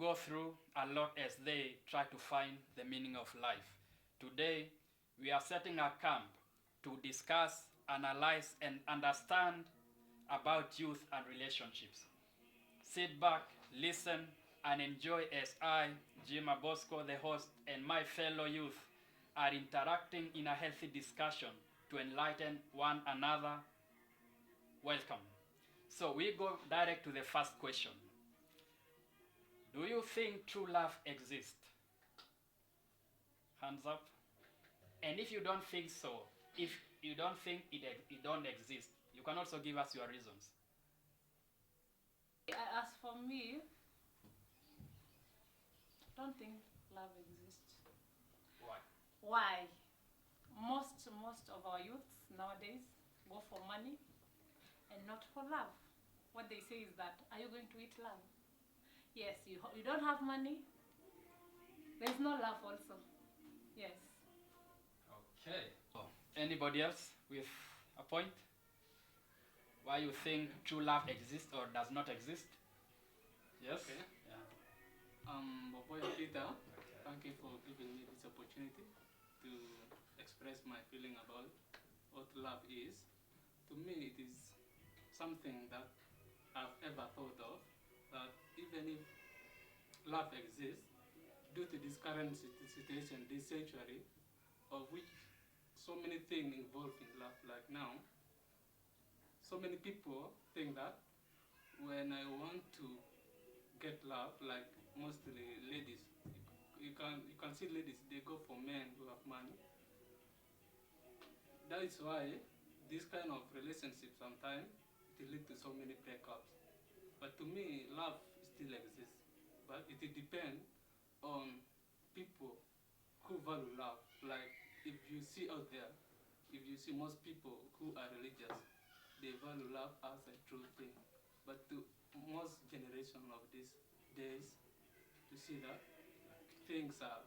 go through a lot as they try to find the meaning of life. Today, we are setting a camp to discuss, analyze, and understand about youth and relationships. Sit back, listen, and enjoy as I, Jim Abosco, the host, and my fellow youth are interacting in a healthy discussion to enlighten one another. Welcome. So we go direct to the first question. Do you think true love exists? Hands up. And if you don't think so, if you don't think it don't exist, you can also give us your reasons. As for me, I don't think love exists. Why? Why? Most of our youths nowadays go for money and not for love. What they say is that, are you going to eat love? Yes, you don't have money. There's no love also. Yes. Okay. Oh, anybody else with a point? Why you think true love exists or does not exist? Yes? Okay. Yeah. Boboy Peter, thank you for giving me this opportunity to express my feeling about what love is. To me, it is something that I've ever thought of, that even if love exists, due to this current situation, this century, of which so many things involved in love, like now, so many people think that when I want to get love, like mostly ladies, you can see ladies, they go for men who have money. That is why this kind of relationship sometimes it lead to so many breakups. But to me, love still exists, but it depends on people who value love. Like if you see out there, if you see most people who are religious, they value love as a true thing. But to most generation of these days, to see that things are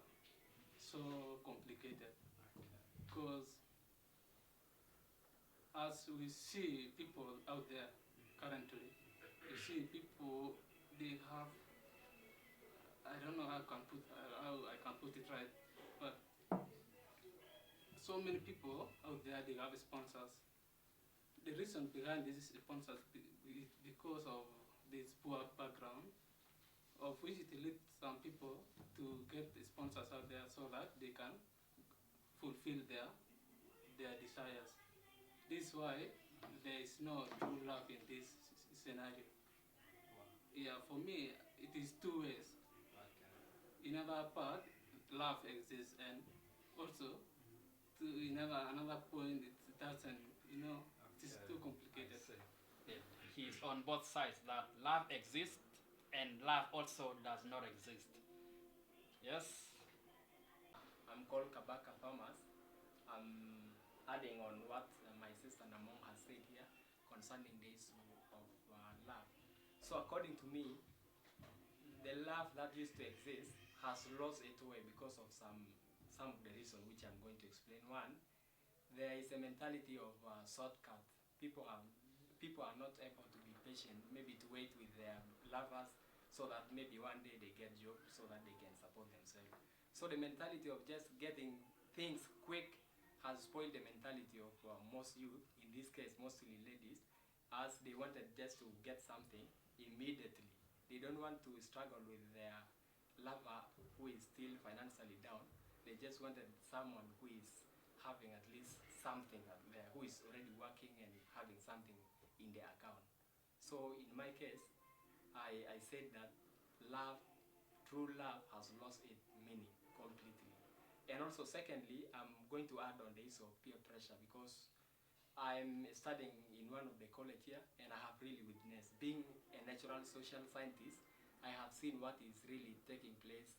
so complicated. Because as we see people out there currently, you see people, they have, I don't know how I can put it right, but so many people out there, they have sponsors. The reason behind these sponsors is because of this poor background, of which it leads some people to get the sponsors out there so that they can fulfill their desires. This is why there is no true love in this scenario. Yeah, for me, it is two ways. In another part, love exists, and also in another point, it doesn't. It is too complicated. He's on both sides that love exists and love also does not exist. Yes? I'm called Kabaka Thomas. I'm adding on what my sister Namong has said here concerning the issue of love. So according to me, the love that used to exist has lost its way because of some of the reasons which I'm going to explain. One, there is a mentality of shortcut. People are not able to be patient, maybe to wait with their lovers so that maybe one day they get job so that they can support themselves. So the mentality of just getting things quick has spoiled the mentality of most youth, in this case mostly ladies, as they wanted just to get something immediately. They don't want to struggle with their lover who is still financially down. They just wanted someone who is having at least something out there, who is already working and having something in their account. So in my case, I said that love, true love has lost its meaning completely. And also secondly, I'm going to add on the issue of peer pressure, because I'm studying in one of the college here, and I have really witnessed, being a natural social scientist, I have seen what is really taking place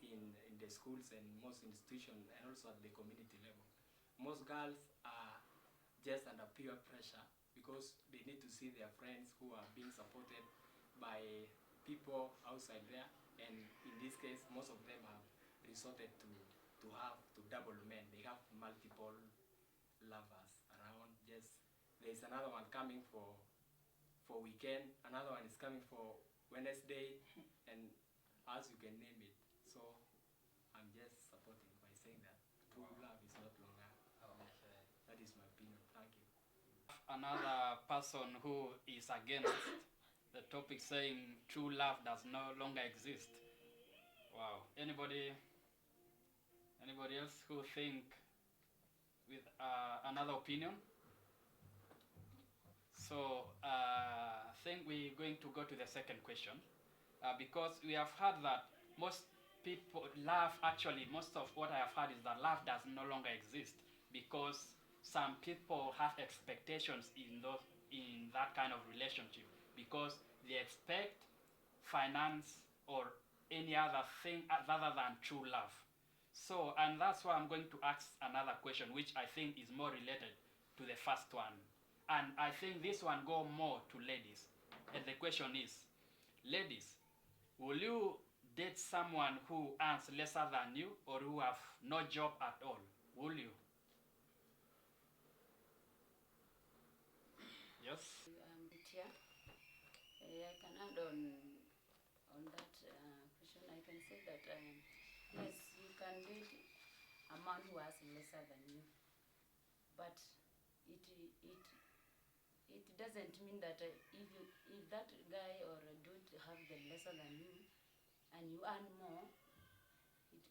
in the schools and most institutions, and also at the community level. Most girls are just under peer pressure because they need to see their friends who are being supported by people outside there, and in this case, most of them have resorted to have to double men. They have multiple lovers around. Just there's another one coming for weekend, another one is coming for Wednesday, and as you can name it. So I'm just supporting by saying that true love is not longer. Okay. That is my opinion. Thank you. Another person who is against the topic, saying true love does no longer exist. Wow. Anybody else who think with another opinion? So I think we're going to go to the second question, because we have heard that most people love, actually most of what I have heard is that love does no longer exist, because some people have expectations in that kind of relationship, because they expect finance or any other thing other than true love. So, and that's why I'm going to ask another question, which I think is more related to the first one. And I think this one go more to ladies. And the question is, ladies, will you date someone who earns lesser than you or who have no job at all? Will you? Yes? Tia. I can add on that question. I can say that yes, you can date a man who has lesser than you, but it doesn't mean that if that guy or dude have the lesser than you and you earn more,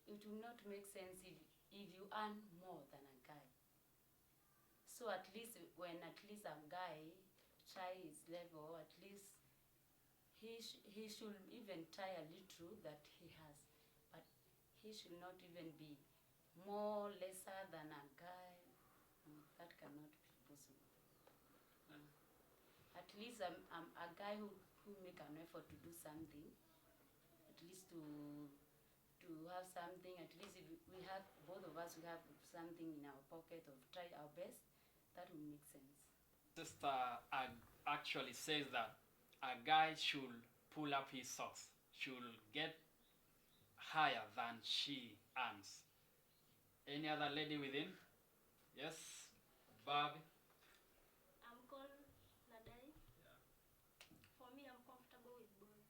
it will not make sense if you earn more than a guy. So at least when a guy try his level, at least he should even try a little that he has, but he should not even be more lesser than a guy. That cannot be possible. At least I'm a guy who make an effort to do something, at least to have something. At least if we have, both of us, we have something in our pocket, or try our best, that will make sense. Sister actually says that a guy should pull up his socks, should get higher than she earns. Any other lady within? Yes, Bobby? I'm called Nadai. Yeah. For me, I'm comfortable with both.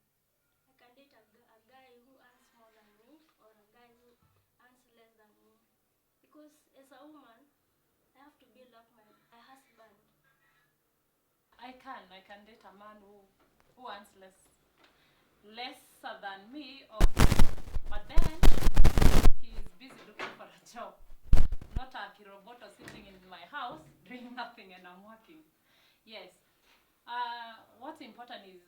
I can date a guy who earns more than me, or a guy who earns less than me. Because as a woman, I have to build up my husband. I can date a man who earns lesser than me, or but then he is busy looking for a job, not a kiroboto sitting in my house doing nothing and I'm working. Yes. What's important is,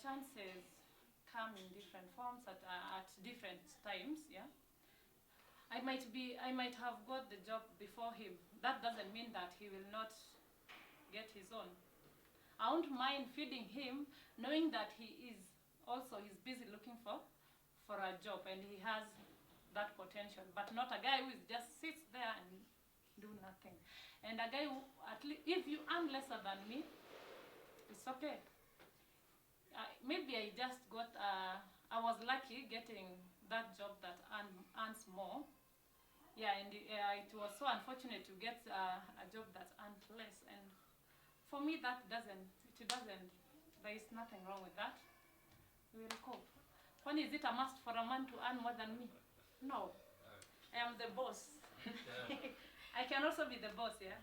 chances come in different forms at different times. Yeah. I might have got the job before him. That doesn't mean that he will not get his own. I won't mind feeding him, knowing that he's busy looking for a job and he has that potential, but not a guy who just sits there and do nothing. And a guy who, at least, if you earn lesser than me, it's okay. Maybe I just got, I was lucky getting that job that earns more. Yeah, and it was so unfortunate to get a job that earned less. And for me, there is nothing wrong with that. We will cope. When is it a must for a man to earn more than me? No. I am the boss. I can also be the boss, yeah?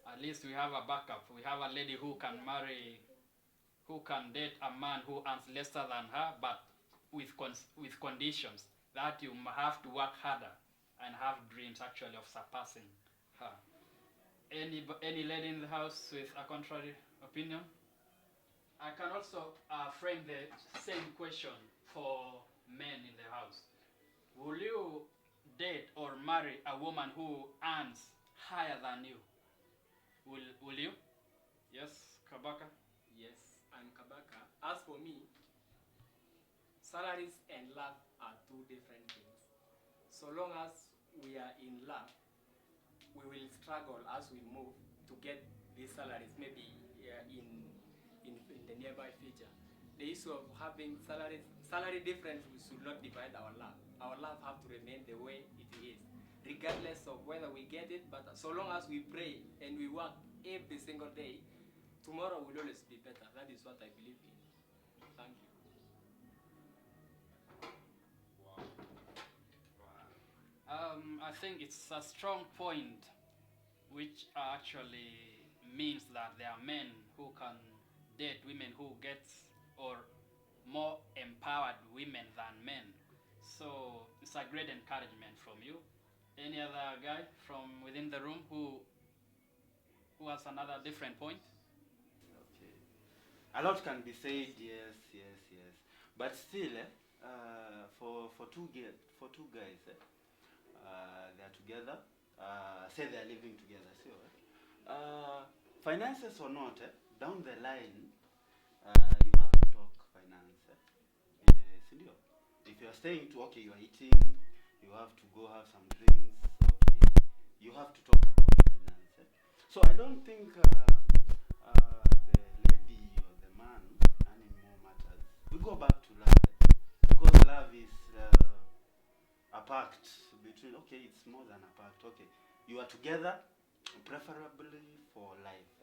At least we have a backup. We have a lady who can date a man who earns lesser than her, but with conditions that you have to work harder and have dreams actually of surpassing her. Any lady in the house with a contrary opinion? I can also frame the same question for men in the house. Will you date or marry a woman who earns higher than you? Will you? Yes, Kabaka? Yes, I'm Kabaka. As for me, salaries and love are two different things. So long as we are in love, we will struggle as we move to get these salaries, maybe in the nearby future. The issue of having salary difference, we should not divide our love. Our love have to remain the way it is, regardless of whether we get it, but so long as we pray and we work every single day tomorrow will always be better. That is what I believe in. Thank you. I think it's a strong point, which actually means that there are men who can date women who gets or more empowered women than men. So it's a great encouragement from you. Any other guy from within the room who has another different point? Okay. A lot can be said, yes. But still, for two guys, they are together. Say they are living together. So, finances or not, down the line, you have to talk finance. In a studio. If you are staying to, okay, you are eating, you have to go have some drinks. Okay, you have to talk about finance. So I don't think the lady or the man anymore matters. We go back to love, because love is a pact between. Okay, it's more than a pact. Okay, you are together, preferably for life,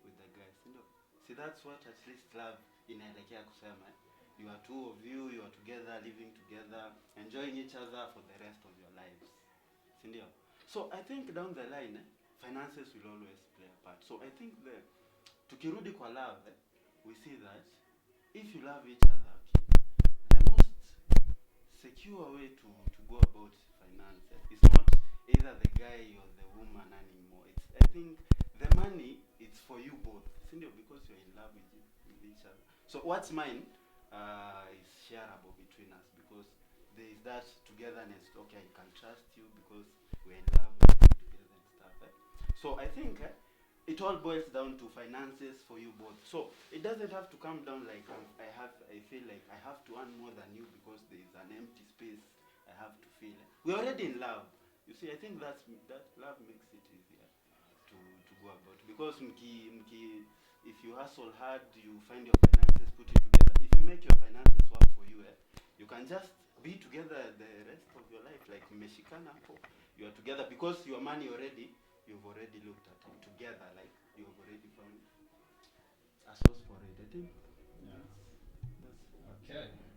with the guys. You know, see, that's what at least love inaelekea kusema. You are two of you are together, living together, enjoying each other for the rest of your lives. Sindio? So I think down the line, finances will always play a part. So I think tukirudi kwa love, we see that if you love each other, okay, the most secure way to go about finance is not either the guy or the woman anymore. I think the money is for you both. Sindio? Because you're in love with each other. So what's mine is shareable between us, because there is that togetherness. Okay, I can trust you because we're in love, we're together and stuff. So I think it all boils down to finances for you both. So it doesn't have to come down like I feel like I have to earn more than you because there is an empty space I have to fill. We're already in love. You see, I think that love makes it easier to go about, because if you hustle hard, you find your finances, put it together. If you make your finances work for you, you can just be together the rest of your life, like mmeshikana hapo. You are together because your money you've already looked at it together, like you've already found a source for it. I think. Yeah. That's Okay.